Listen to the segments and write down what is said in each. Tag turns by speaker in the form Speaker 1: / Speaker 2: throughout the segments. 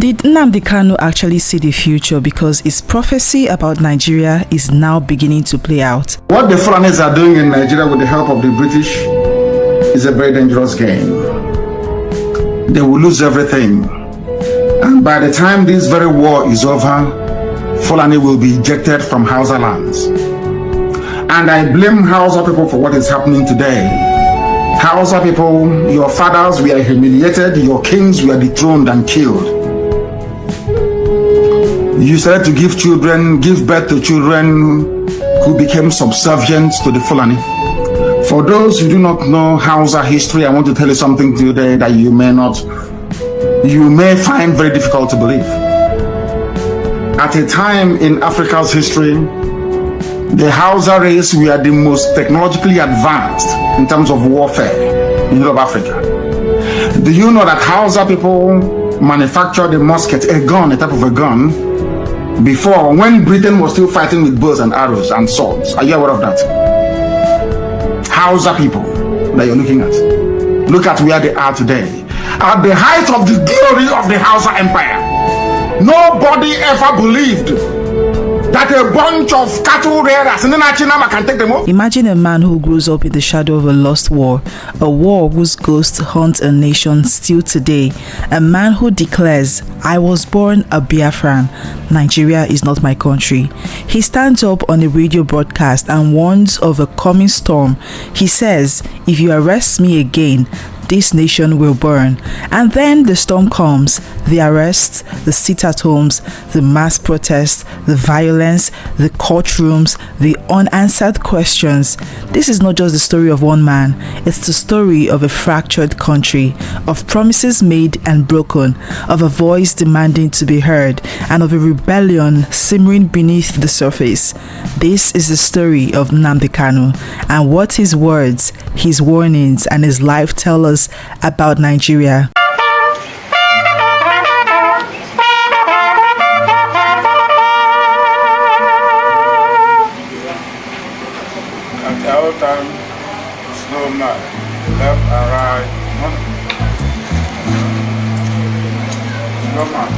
Speaker 1: Did Nnamdi Kanu actually see the future, because his prophecy about Nigeria is now beginning to play out?
Speaker 2: What the Fulanis are doing in Nigeria with the help of the British is a very dangerous game. They will lose everything. And by the time this very war is over, Fulani will be ejected from Hausa lands. And I blame Hausa people for what is happening today. Hausa people, your fathers were humiliated, your kings were dethroned and killed. You started to give birth to children who became subservient to the Fulani. For those who do not know Hausa history, I want to tell you something today that you may find very difficult to believe. At a time in Africa's history, the Hausa race were the most technologically advanced in terms of warfare in Europe, Africa. Do you know that Hausa people manufactured a musket, a gun, a type of a gun, before, when Britain was still fighting with bows and arrows and swords? Are you aware of that? Hausa people that you're looking at. Look at where they are today. At the height of the glory of the Hausa Empire, nobody ever believed that a bunch of cattle rearers in the Nachinama can take them up.
Speaker 1: Imagine a man who grows up in the shadow of a lost war, a war whose ghosts haunt a nation still today, a man who declares, "I was born a Biafran, Nigeria is not my country." He stands up on a radio broadcast and warns of a coming storm. He says, "If you arrest me again, this nation will burn." And then the storm comes, the arrests, the sit-at-homes, the mass protests, the violence, the courtrooms, the unanswered questions. This is not just the story of one man, it's the story of a fractured country, of promises made and broken, of a voice demanding to be heard, and of a rebellion simmering beneath the surface. This is the story of Nnamdi Kanu, and what his words, his warnings, and his life tell us about Nigeria.
Speaker 3: At all times, slow march, left and right, slow march.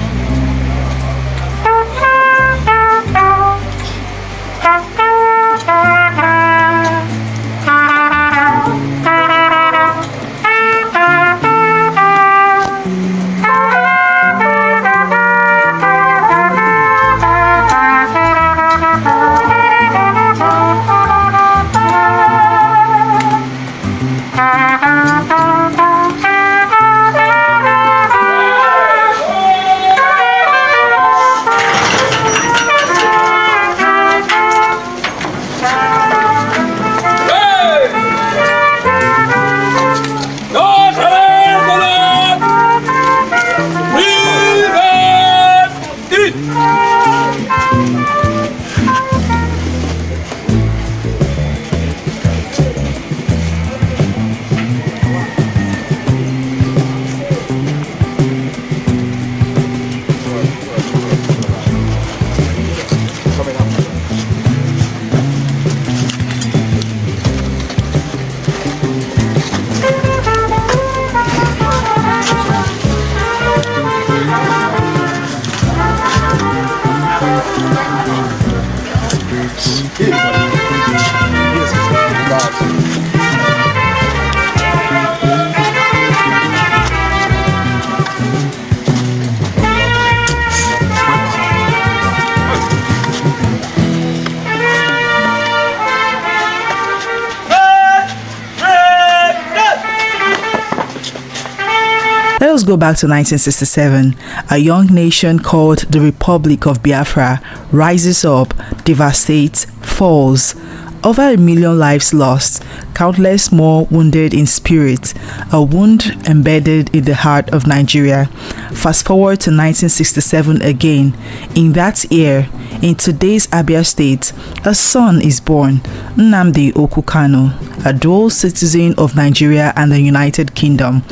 Speaker 1: Let us go back to 1967. A young nation called the Republic of Biafra rises up, devastates, falls. Over 1 million lives lost, countless more wounded in spirit, a wound embedded in the heart of Nigeria. Fast forward to 1967 again. In that year, in today's Abia State, a son is born, Nnamdi Okwu Kanu, a dual citizen of Nigeria and the United Kingdom.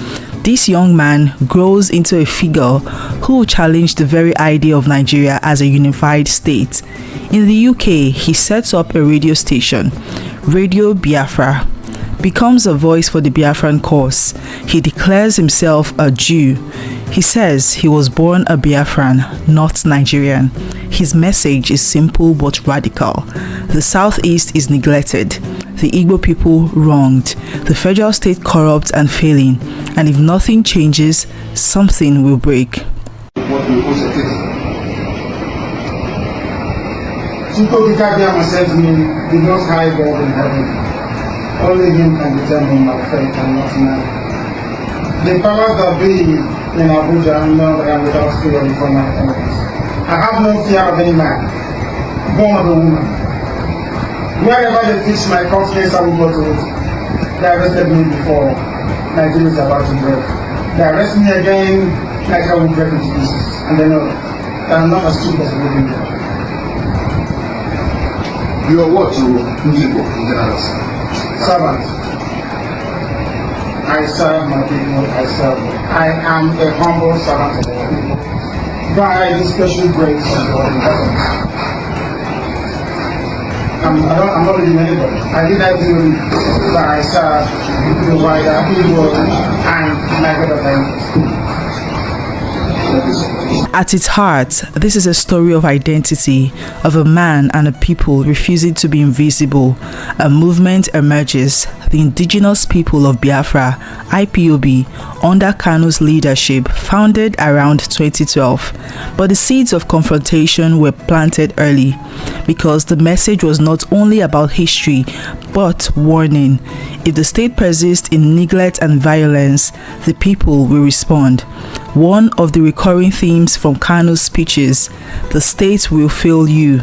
Speaker 1: This young man grows into a figure who will challenge the very idea of Nigeria as a unified state. In the UK, he sets up a radio station, Radio Biafra, becomes a voice for the Biafran cause. He declares himself a Jew. He says he was born a Biafran, not Nigerian. His message is simple but radical. The Southeast is neglected, the Igbo people wronged, the federal state corrupt and failing, and if nothing changes, something will break.
Speaker 4: What we also take. Said to me, the Most High God in heaven. Only Him can determine my fate and not man. The powers that be in Abuja know that I am without fear before my enemies. I have no fear of any man, born of a woman. Wherever they fix my court case, I will go to it. They arrested me before Nigeria is about to break. They arrest me again, Nigeria will break into pieces. And they know that I am not as stupid as living there.
Speaker 2: You are what to Igbo in general?
Speaker 4: Servant. I serve my people, I serve them. I am a humble servant of the people. By the special grace of God in heaven. I'm not leading anybody. I did that duty that I serve the wider people and my God.
Speaker 1: At its heart, this is a story of identity, of a man and a people refusing to be invisible. A movement emerges, the Indigenous People of Biafra, Ipob, under Kanu's leadership, founded around 2012. But the seeds of confrontation were planted early, because the message was not only about history, but warning. If the state persists in neglect and violence, the people will respond. One of the recurring themes from Kanu's speeches: the state will fail you,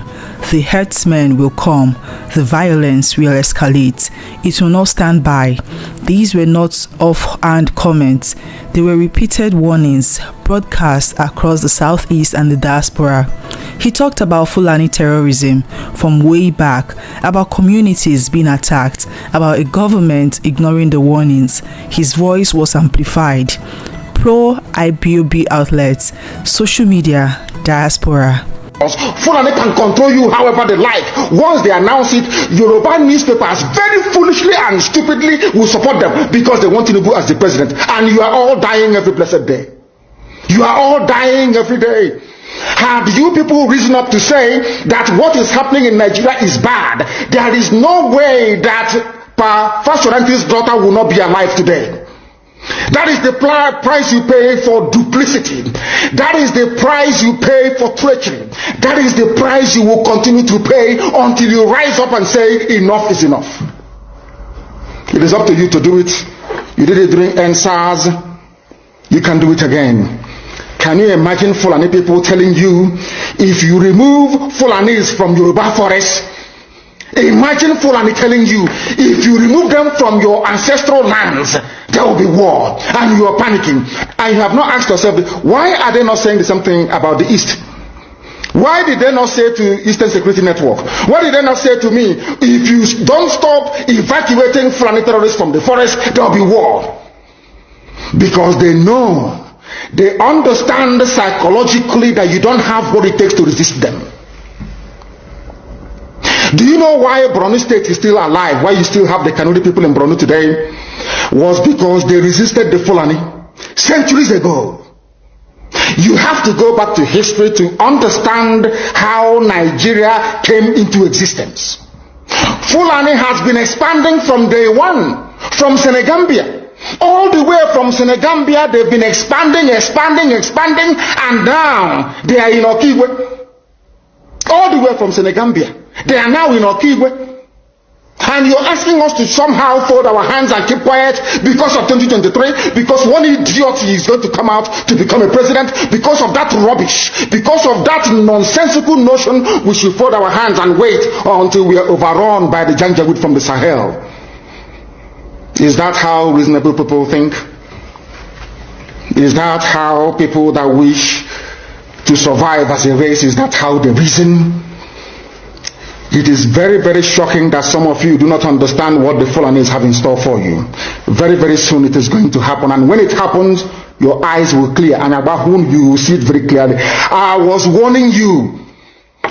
Speaker 1: the herdsmen will come, the violence will escalate, it will not stand by. These were not offhand comments, they were repeated warnings broadcast across the Southeast and the diaspora. He talked about Fulani terrorism from way back, about communities being attacked, about a government ignoring the warnings. His voice was amplified. Pro-Ipob outlets, social media, diaspora.
Speaker 5: Fulani can control you however they like. Once they announce it, Yoruba newspapers very foolishly and stupidly will support them because they want Tinubu as the president. And you are all dying every blessed day. You are all dying every day. Had you people risen up to say that what is happening in Nigeria is bad, there is no way that Fashoranti's daughter will not be alive today. That is the price you pay for duplicity. That is the price you pay for treachery. That is the price you will continue to pay until you rise up and say enough is enough. It is up to you to do it. You did it during NSAS. You can do it again. Can you imagine Fulani people telling you, if you remove Fulanis from Yoruba forest, imagine Fulani telling you, if you remove them from your ancestral lands, there will be war, and you are panicking. And you have not asked yourself, why are they not saying the same thing about the East? Why did they not say to Eastern Security Network? Why did they not say to me, if you don't stop evacuating Fulani terrorists from the forest, there will be war? Because they know, they understand psychologically that you don't have what it takes to resist them. Do you know why Borno State is still alive? Why you still have the Kanuri people in Borno today? Was because they resisted the Fulani centuries ago. You have to go back to history to understand how Nigeria came into existence. Fulani has been expanding from day one, from Senegambia. All the way from Senegambia, they've been expanding, and now they are in Okigwe. All the way from Senegambia, they are now in Okigwe. And you're asking us to somehow fold our hands and keep quiet because of 2023, because one idiot is going to come out to become a president. Because of that rubbish, because of that nonsensical notion, we should fold our hands and wait until we are overrun by the Janjaweed from the Sahel. Is that how reasonable people think? Is that how people that wish to survive as a race, is that how they reason? It is very, very shocking that some of you do not understand what the Fulanis have in store for you. Very, very soon it is going to happen, and when it happens, your eyes will clear, and about whom you will see it very clearly. I was warning you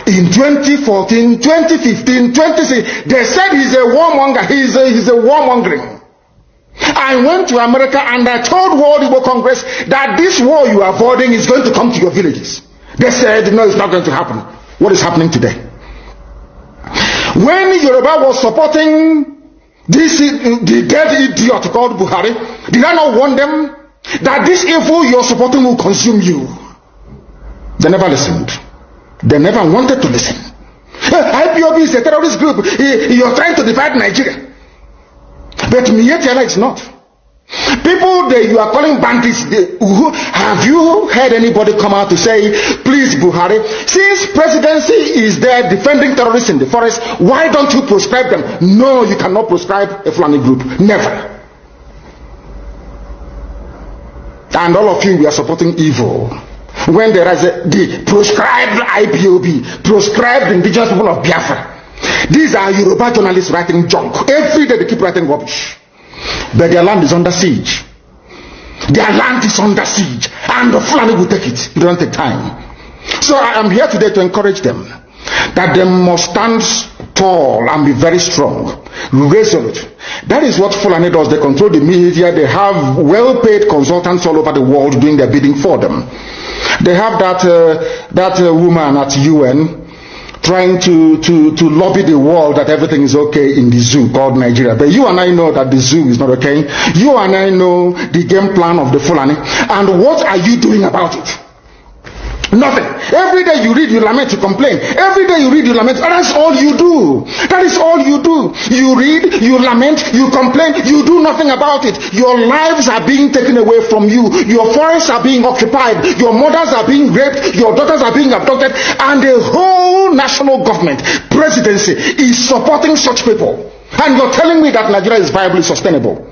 Speaker 5: in 2014, 2015, 2016. They said he's a warmonger. He's a warmongering. I went to America and I told World Igbo Congress that this war you are avoiding is going to come to your villages. They said, no, it's not going to happen. What is happening today? When Yoruba was supporting the dead idiot called Buhari, did I not warn them that this evil you're supporting will consume you? They never listened. They never wanted to listen. Ipob is a terrorist group. You're trying to divide Nigeria. But Mietiala is not. People that you are calling bandits, have you heard anybody come out to say, please Buhari, since presidency is there defending terrorists in the forest, why don't you proscribe them? No, you cannot proscribe a Fulani group. Never. And all of you, we are supporting evil. When there is the proscribed IPOB, proscribed Indigenous People of Biafra. These are Yoruba journalists writing junk. Every day they keep writing rubbish. But their land is under siege. Their land is under siege. And the Fulani will take it. It doesn't take time. So I am here today to encourage them that they must stand tall and be very strong, resolute. That is what Fulani does. They control the media. They have well-paid consultants all over the world doing their bidding for them. They have that woman at UN trying to lobby the world that everything is okay in the zoo called Nigeria. But you and I know that the zoo is not okay. You and I know the game plan of the Fulani. And what are you doing about it? Nothing. Every day you read, you lament, you complain. Every day you read, you lament. That's all you do. That is all you do. You read, you lament, you complain. You do nothing about it. Your lives are being taken away from you. Your forests are being occupied. Your mothers are being raped. Your daughters are being abducted. And the whole national government, presidency, is supporting such people. And you're telling me that Nigeria is viably sustainable.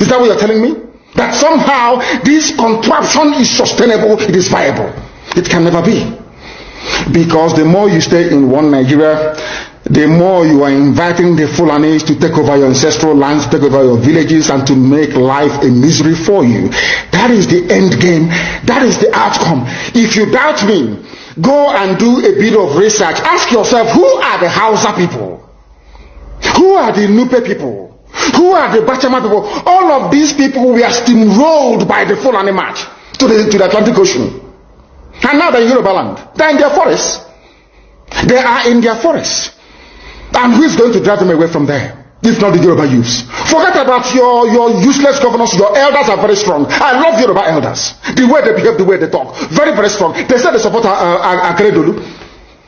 Speaker 5: Is that what you're telling me? That somehow this contraption is sustainable, it is viable. It can never be. Because the more you stay in one Nigeria, the more you are inviting the Fulanis to take over your ancestral lands, take over your villages, and to make life a misery for you. That is the end game. That is the outcome. If you doubt me, go and do a bit of research. Ask yourself, who are the Hausa people? Who are the Nupe people? Who are the Bachama people? All of these people were steamrolled by the Fulani march to the Atlantic Ocean. And now they're in Yoruba land. They're in their forests. They are in their forests. And who is going to drive them away from there? If not the Yoruba youths. Forget about your useless governors. Your elders are very strong. I love Yoruba elders. The way they behave, the way they talk. Very, very strong. They said they support Akeredolu.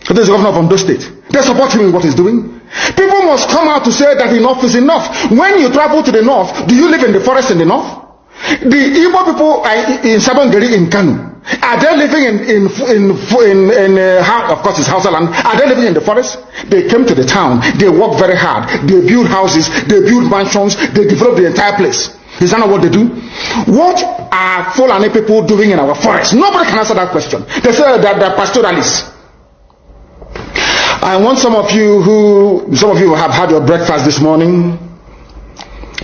Speaker 5: This is the governor of Ondo State. They support him in what he's doing. People must come out to say that enough is enough. When you travel to the north, do you live in the forest in the north? The Ipob people in Sabongeri in Kanu. Are they living in of course it's Hausa land? Are they living in the forest? They came to the town. They work very hard. They build houses. They build mansions. They develop the entire place. Is that not what they do? What are Fulani people doing in our forest? Nobody can answer that question. They say that they're pastoralists. I want some of you who have had your breakfast this morning.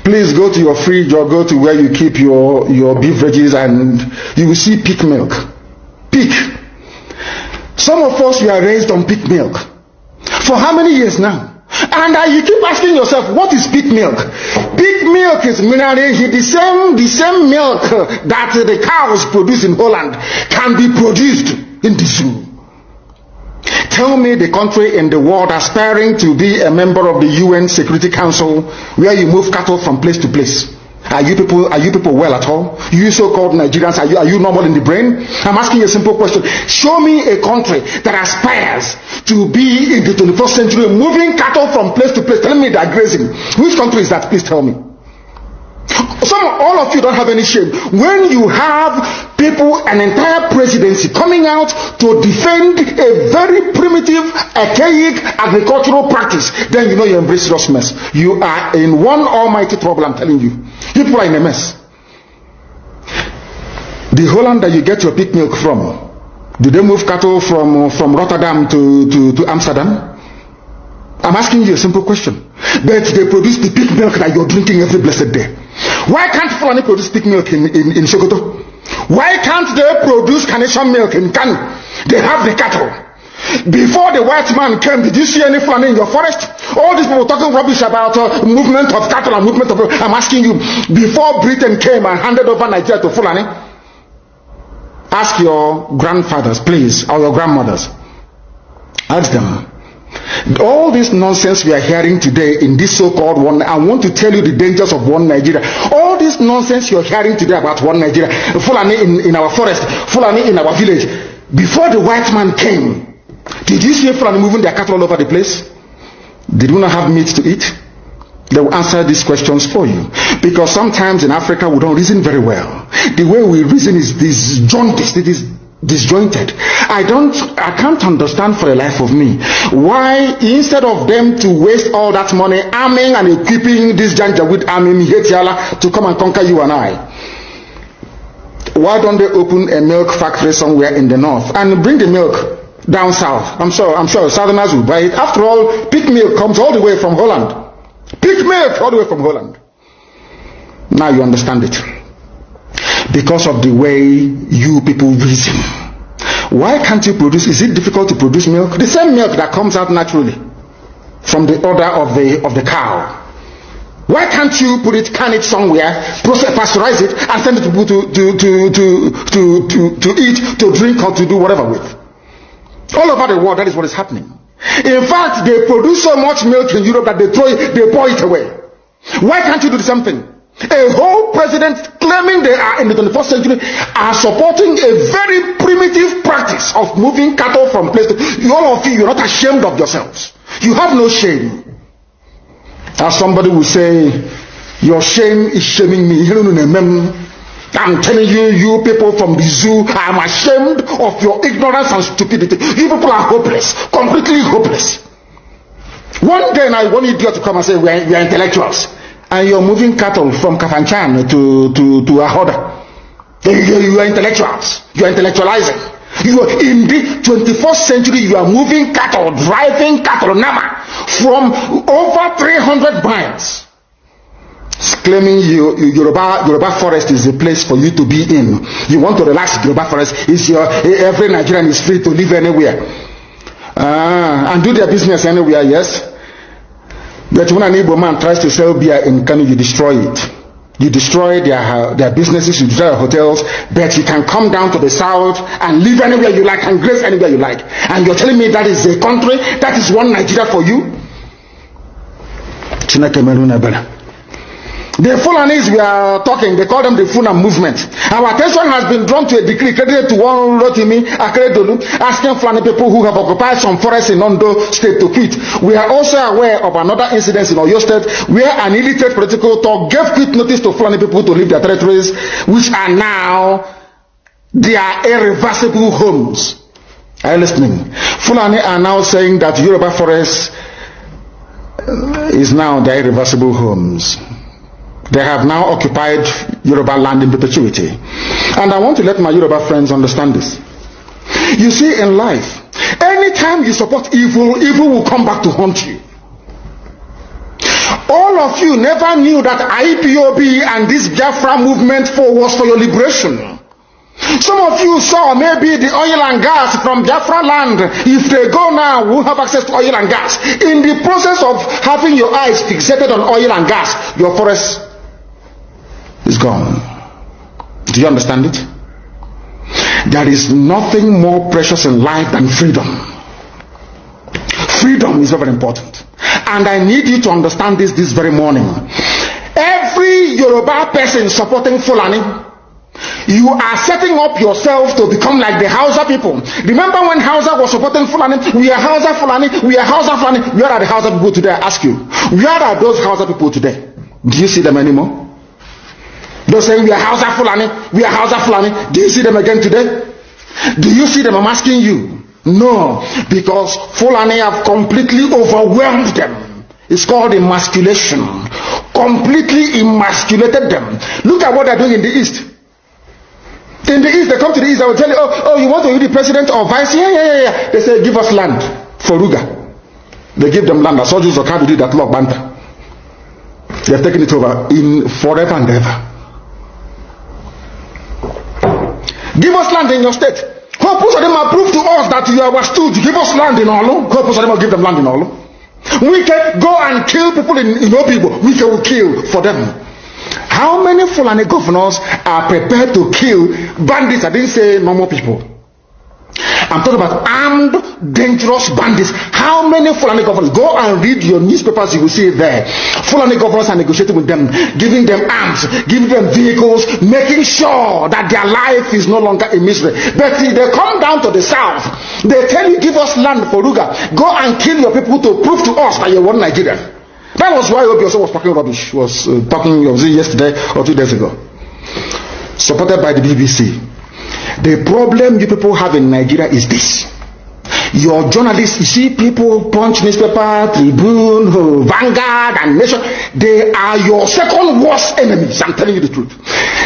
Speaker 5: Please go to your fridge or go to where you keep your beverages and you will see pig milk. Pig. Some of us were raised on pig milk. For how many years now? And you keep asking yourself, what is pig milk? Pig milk is mineral. The same milk that the cows produce in Holland can be produced in the zoo. Tell me the country in the world aspiring to be a member of the UN Security Council where you move cattle from place to place. Are you people well at all? You so-called Nigerians, are you normal in the brain? I'm asking you a simple question. Show me a country that aspires to be in the 21st century moving cattle from place to place. Tell me they're grazing. Which country is that? Please tell me. All of you don't have any shame. When you have people, an entire presidency coming out to defend a very primitive, archaic agricultural practice, then you know you embrace serious mess. You are in one almighty trouble, I'm telling you. People are in a mess. The Holland that you get your pig milk from, do they move cattle from Rotterdam to Amsterdam? I'm asking you a simple question. But they produce the pig milk that you're drinking every blessed day. Why can't Fulani produce pig milk in Sokoto? Why can't they produce carnation milk in Kanu? They have the cattle. Before the white man came, did you see any Fulani in your forest? All these people talking rubbish about movement of cattle and movement of... I'm asking you, before Britain came and handed over Nigeria to Fulani, ask your grandfathers, please, or your grandmothers. Ask them. All this nonsense we are hearing today in this so-called one, I want to tell you the dangers of one Nigeria. All this nonsense you're hearing today about one Nigeria, Fulani in our forest, Fulani in our village. Before the white man came, did you see Fulani moving their cattle all over the place? Did we not have meat to eat? They will answer these questions for you. Because sometimes in Africa we don't reason very well. The way we reason is disjointed. It is disjointed. I can't understand for the life of me why, instead of them to waste all that money arming and equipping this Janjaweed army Mihetiala to come and conquer you and I, why don't they open a milk factory somewhere in the north and bring the milk down south? I'm sure Southerners will buy it. After all, pig milk comes all the way from Holland. Pig milk all the way from Holland. Now you understand it. Because of the way you people reason. Why can't you produce? Is it difficult to produce milk? The same milk that comes out naturally from the udder of the cow. Why can't you can it somewhere, pasteurize it, and send it to people to eat, to drink, or to do whatever with? All over the world, that is what is happening. In fact, they produce so much milk in Europe that they pour it away. Why can't you do the same thing? A whole president claiming they are in the 21st century are supporting a very primitive practice of moving cattle from place to... All of you, you're not ashamed of yourselves. You have no shame. As somebody will say, your shame is shaming me. I'm telling you, you people from the zoo, I'm ashamed of your ignorance and stupidity. You people are hopeless, completely hopeless. One day now, one idiot to come and say, we are intellectuals. And you're moving cattle from Kafanchan to Ahoda. You are intellectuals. You are intellectualizing. You are in the 21st century. You are moving cattle, driving cattle, Nama, from over 300 miles. Claiming Yoruba forest is a place for you to be in. You want to relax. Yoruba forest is every Nigerian is free to live anywhere and do their business anywhere. Yes. But when an Igbo man tries to sell beer in Kanu, you destroy it. You destroy their businesses, you destroy their hotels, but you can come down to the south and live anywhere you like and graze anywhere you like. And you're telling me that is a country, that is one Nigeria for you? The Fulanis we are talking, they call them the Funa movement. Our attention has been drawn to a decree credited to one Rotimi Akeredolu, asking Fulani people who have occupied some forests in Ondo State to quit. We are also aware of another incident in Oyo State where an illiterate political talk gave quit notice to Fulani people to leave their territories, which are now their irreversible homes. Are you listening? Fulani are now saying that Yoruba forest is now their irreversible homes. They have now occupied Yoruba land in perpetuity. And I want to let my Yoruba friends understand this. You see, in life, anytime you support evil, evil will come back to haunt you. All of you never knew that Ipob and this Biafra movement was for your liberation. Some of you saw maybe the oil and gas from Biafra land. If they go now, we'll have access to oil and gas. In the process of having your eyes fixated on oil and gas, your forest is gone. Do you understand it? There is nothing more precious in life than freedom. Freedom is very important. And I need you to understand this very morning. Every Yoruba person supporting Fulani, you are setting up yourself to become like the Hausa people. Remember when Hausa was supporting Fulani? We are Hausa Fulani, we are Hausa Fulani. Where are the Hausa people today? I ask you. Where are those Hausa people today? Do you see them anymore? They're saying we are Hausa Fulani, we are Hausa Fulani. Do you see them again today? Do you see them? I'm asking you. No, because Fulani have completely overwhelmed them. It's called emasculation. Completely emasculated them. Look at what they're doing in the East. In the East, they come to the East, they will tell you, oh, you want to be the president or vice? Yeah. They say, give us land for Ruga. They give them land. As soldiers of Kadu did that Lord Banta. They have taken it over in forever and ever. Give us land in your state. Most of them have proved to us that that you are stood, give us land in Olu. God will give them land in Olu. We can go and kill people in Obibo. We can kill for them. How many Fulani governors are prepared to kill bandits? I didn't say normal people. I'm talking about armed, dangerous bandits. How many Fulani governors? Go and read your newspapers, you will see it there. Fulani governors are negotiating with them, giving them arms, giving them vehicles, making sure that their life is no longer a misery. But if they come down to the south, they tell you, give us land for Ruga. Go and kill your people to prove to us that you're one Nigerian. That was why Obi also was talking rubbish. Was talking yesterday or 2 days ago. Supported by the BBC. The problem you people have in Nigeria is this. Your journalists, you see people, Punch newspaper, Tribune, Vanguard, and Nation, they are your second worst enemies. I'm telling you the truth.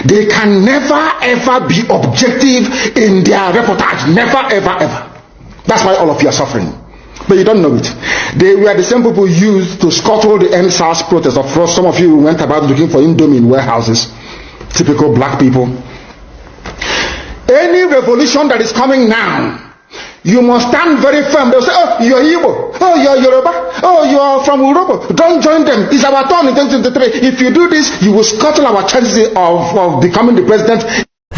Speaker 5: They can never ever be objective in their reportage. Never ever ever. That's why all of you are suffering. But you don't know it. They were the same people used to scuttle the NSAS protest. Of course, some of you went about looking for Indomie in warehouses. Typical black people. Any revolution that is coming now, you must stand very firm. They'll say, oh, you're Igbo. Oh, you're Yoruba. Oh, you're from Urobo. Don't join them. It's our turn in 2023. If you do this, you will scuttle our chances of becoming the president.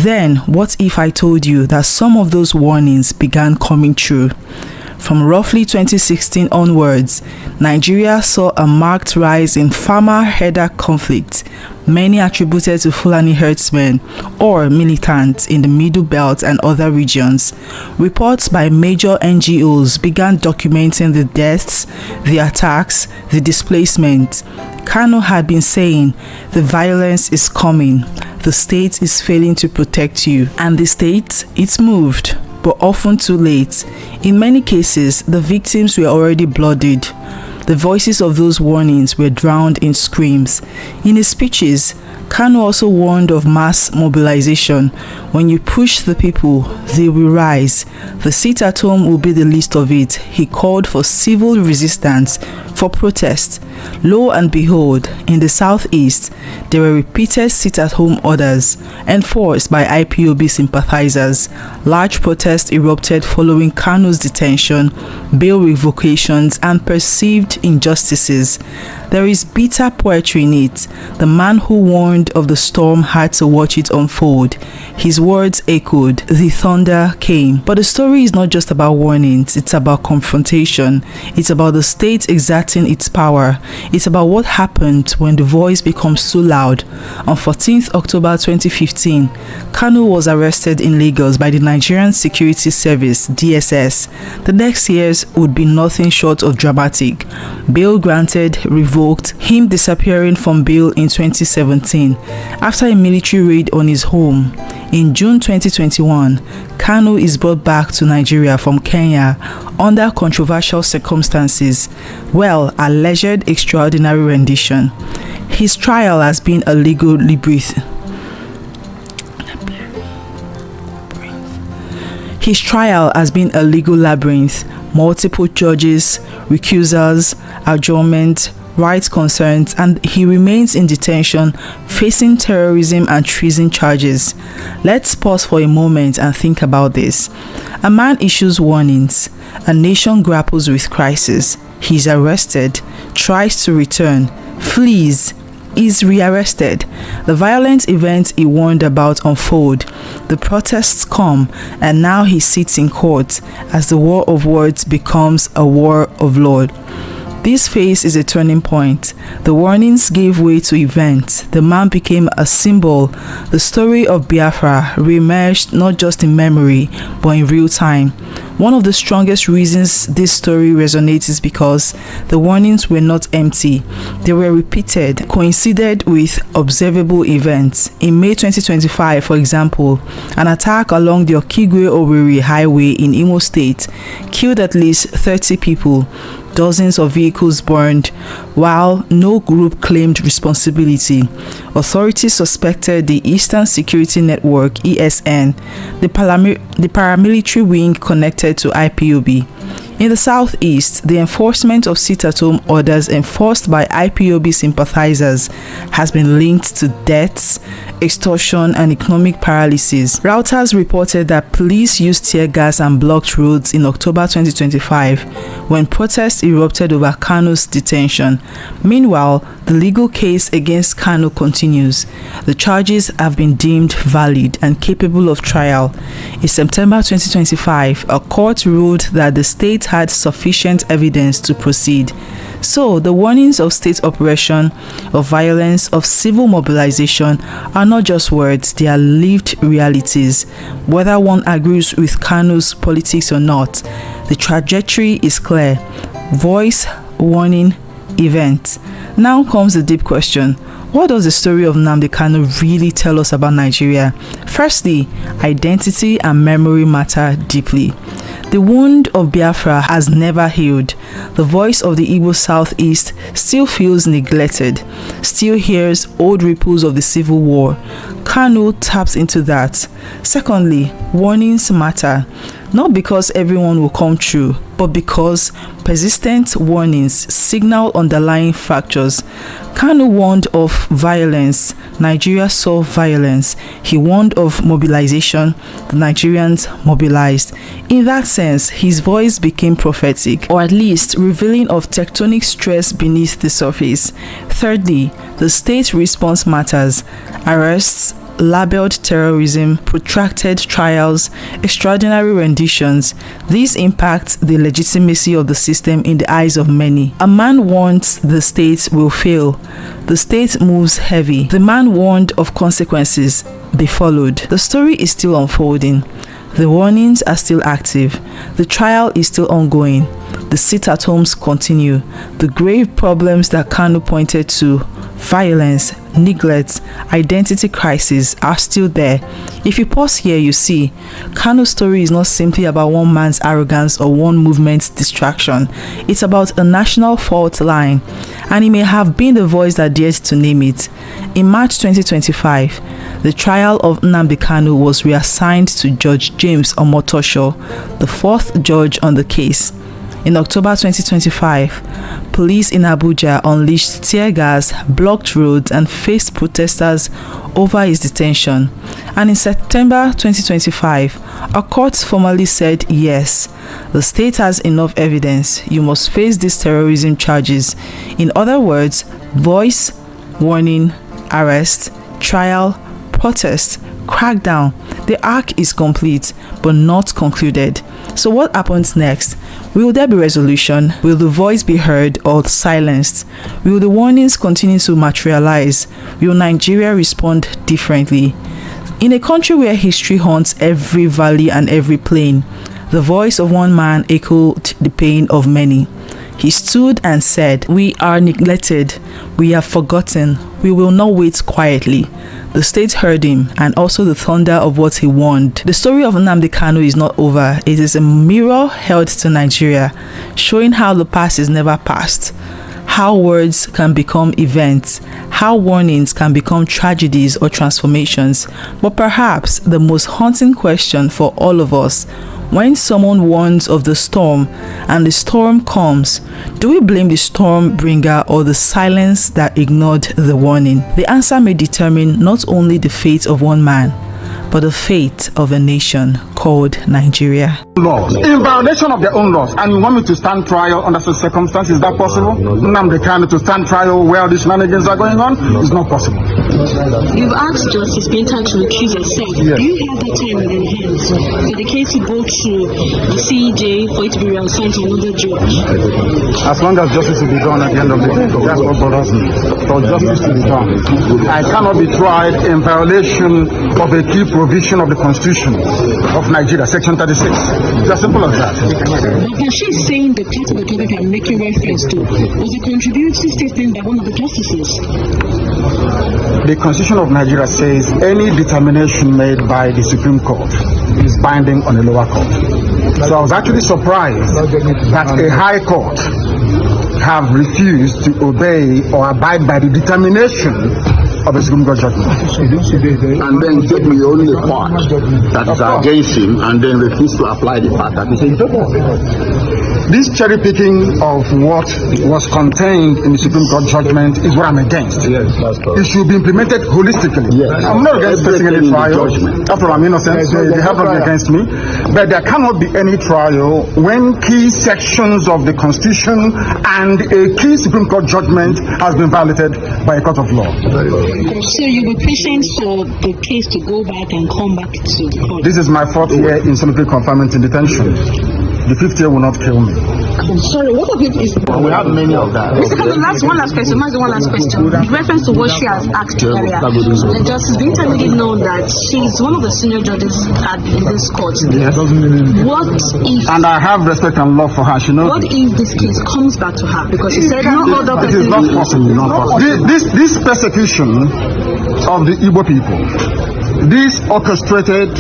Speaker 1: Then, what if I told you that some of those warnings began coming true? From roughly 2016 onwards, Nigeria saw a marked rise in farmer-herder conflict, many attributed to Fulani herdsmen or militants in the Middle Belt and other regions. Reports by major NGOs began documenting the deaths, the attacks, the displacement. Kanu had been saying, the violence is coming, the state is failing to protect you, and the state, it's moved. But often too late. In many cases, the victims were already bloodied. The voices of those warnings were drowned in screams. In his speeches, Kanu also warned of mass mobilization. When you push the people, they will rise. The sit at home will be the least of it. He called for civil resistance, for protest. Lo and behold, in the southeast, there were repeated sit-at-home orders enforced by IPOB sympathizers. Large protests erupted following Kanu's detention, bail revocations, and perceived injustices. There is bitter poetry in it. The man who warned of the storm had to watch it unfold. His words echoed, the thunder came. But the story is not just about warnings, it's about confrontation. It's about the state exerting its power. It's about what happened when the voice becomes too loud. On 14th October 2015, Kanu was arrested in Lagos by the Nigerian Security Service, DSS. The next years would be nothing short of dramatic. Bail granted, revoked, him disappearing from bail in 2017 after a military raid on his home. In June 2021, Kanu is brought back to Nigeria from Kenya under controversial circumstances. Well, alleged extraordinary rendition. His trial has been a legal labyrinth. His trial has been a legal labyrinth. Multiple judges, recusals, adjournment, rights concerns, and he remains in detention facing terrorism and treason charges. Let's pause for a moment and think about this. A man issues warnings. A nation grapples with crisis. He's arrested, tries to return, flees, is rearrested. The violent events he warned about unfold. The protests come, and now he sits in court as the war of words becomes a war of law. This phase is a turning point. The warnings gave way to events. The man became a symbol. The story of Biafra re-emerged not just in memory, but in real time. One of the strongest reasons this story resonates is because the warnings were not empty. They were repeated, coincided with observable events. In May 2025, for example, an attack along the Okigwe-Owerri highway in Imo State killed at least 30 people. Dozens of vehicles burned, while no group claimed responsibility. Authorities suspected the Eastern Security Network, ESN, the paramilitary wing connected to IPOB. In the southeast, the enforcement of sit-at-home orders enforced by IPOB sympathizers has been linked to deaths, extortion, and economic paralysis. Reuters reported that police used tear gas and blocked roads in October 2025 when protests erupted over Kanu's detention. Meanwhile, the legal case against Kanu continues. The charges have been deemed valid and capable of trial. In September 2025, a court ruled that the state had sufficient evidence to proceed. So, the warnings of state oppression, of violence, of civil mobilization are not just words, they are lived realities. Whether one agrees with Kanu's politics or not, the trajectory is clear. Voice, warning, event. Now comes the deep question. What does the story of Nnamdi Kanu really tell us about Nigeria? Firstly, identity and memory matter deeply. The wound of Biafra has never healed. The voice of the Igbo Southeast still feels neglected, still hears old ripples of the civil war. Kanu taps into that. Secondly, warnings matter. Not because everyone will come true, but because persistent warnings signal underlying fractures. Kanu warned of violence. Nigeria saw violence. He warned of mobilization. The Nigerians mobilized. In that sense, his voice became prophetic, or at least revealing of tectonic stress beneath the surface. Thirdly, the state response matters. Arrests, labeled terrorism, protracted trials, extraordinary renditions. These impact the legitimacy of the system in the eyes of many. A man warns the state will fail. The state moves heavy. The man warned of consequences. They followed. The story is still unfolding. The warnings are still active. The trial is still ongoing. The sit-at-homes continue. The grave problems that Kanu pointed to, violence, neglect, identity crisis, are still there. If you pause here, you see, Kanu's story is not simply about one man's arrogance or one movement's distraction. It's about a national fault line, and he may have been the voice that dared to name it. In March 2025, the trial of Nnamdi Kanu was reassigned to Judge James Omotosho, the fourth judge on the case. In October 2025, police in Abuja unleashed tear gas, blocked roads, and faced protesters over his detention. And in September 2025, a court formally said, yes, the state has enough evidence. You must face these terrorism charges. In other words, voice, warning, arrest, trial, protest, crackdown. The arc is complete, but not concluded. So what happens next? Will there be resolution? Will the voice be heard or silenced? Will the warnings continue to materialize? Will Nigeria respond differently? In a country where history haunts every valley and every plain, the voice of one man echoed the pain of many. He stood and said, "We are neglected, we are forgotten, we will not wait quietly." The state heard him, and also the thunder of what he warned. The story of Nnamdi Kanu is not over. It is a mirror held to Nigeria, showing how the past is never past, how words can become events, how warnings can become tragedies or transformations. But perhaps the most haunting question for all of us, when someone warns of the storm and the storm comes, do we blame the storm bringer or the silence that ignored the warning? The answer may determine not only the fate of one man, but the fate of a nation called Nigeria.
Speaker 2: Laws. In violation of their own laws, and you want me to stand trial under such circumstances? Is that possible? Nnamdi Kanu to stand trial where these shenanigans are going on? It's not possible.
Speaker 6: You've asked Justice Painter to recuse yourself.
Speaker 2: Yes.
Speaker 6: Do you have that time in your hands for the case to go to the CEJ for it to be reassigned to another judge?
Speaker 2: As long as justice will be done at the end of the day, that's what bothers me. For justice to be done. I cannot be tried in violation of a key provision of the Constitution of Nigeria, Section 36. It's as simple as that.
Speaker 6: But she's saying the part of the topic I'm making reference to was a contributory statement by one of the justices.
Speaker 2: The Constitution of Nigeria says any determination made by the Supreme Court is binding on a lower court. So I was actually surprised that a high court have refused to obey or abide by the determination of a Supreme Court judgment. And then give me only a part that is against him and then refuse to apply the part that is in favor of him. This cherry picking of what was contained in the Supreme Court judgment is what I'm against.
Speaker 5: Yes, that's correct.
Speaker 2: It should be implemented holistically.
Speaker 5: Yes.
Speaker 2: I'm not against facing any trial. After all, I'm innocent, so they have not been against me. But there cannot be any trial when key sections of the Constitution and a key Supreme Court judgment has been violated by a court of law.
Speaker 6: So you were patient for the case to go back and come back to court?
Speaker 2: This is my 4th year in solitary confinement in detention. The 5th year will not kill me.
Speaker 6: Sorry, what of it is...
Speaker 2: We have many of that.
Speaker 6: Mr. Kanu, one last question. One last question. In reference to what she has asked earlier, Justice Binta made it known that she's one of the senior judges in this court.
Speaker 2: Yes.
Speaker 6: What if...
Speaker 2: And I have respect and love for her. She knows.
Speaker 6: What if this case comes back to her? Because she said no other person...
Speaker 2: It is not possible. This persecution of the Igbo people, this orchestrated,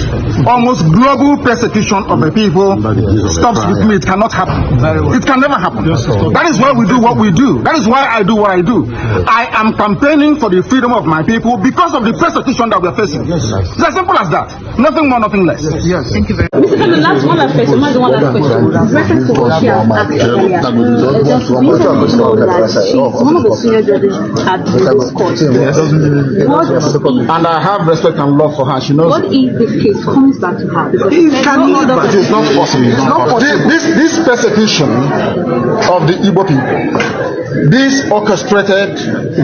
Speaker 2: almost global persecution of the people stops with me. It cannot happen. It can never happen. That is why we do what we do. That is why I do what I do. I am campaigning for the freedom of my people because of the persecution that we are facing. It's as simple as that. Nothing more, nothing less. Yes.
Speaker 6: Thank you very much. Mr. Kanu, one last question. In reference to what she has asked earlier, Justice Binta made it known that she's one of the senior judges in this court.
Speaker 2: And I have respect and love for her. She knows.
Speaker 6: What if this case comes back to her? Because
Speaker 2: It is not possible. It's not possible. This persecution of the Igbo people, this orchestrated,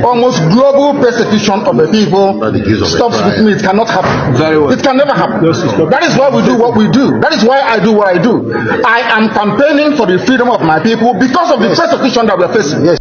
Speaker 2: almost global persecution of the people stops with me. It cannot happen. Very well. It can never happen. That is why we do what we do. That is why I do what I do. I am campaigning for the freedom of my people because of the persecution that we are facing. Yes.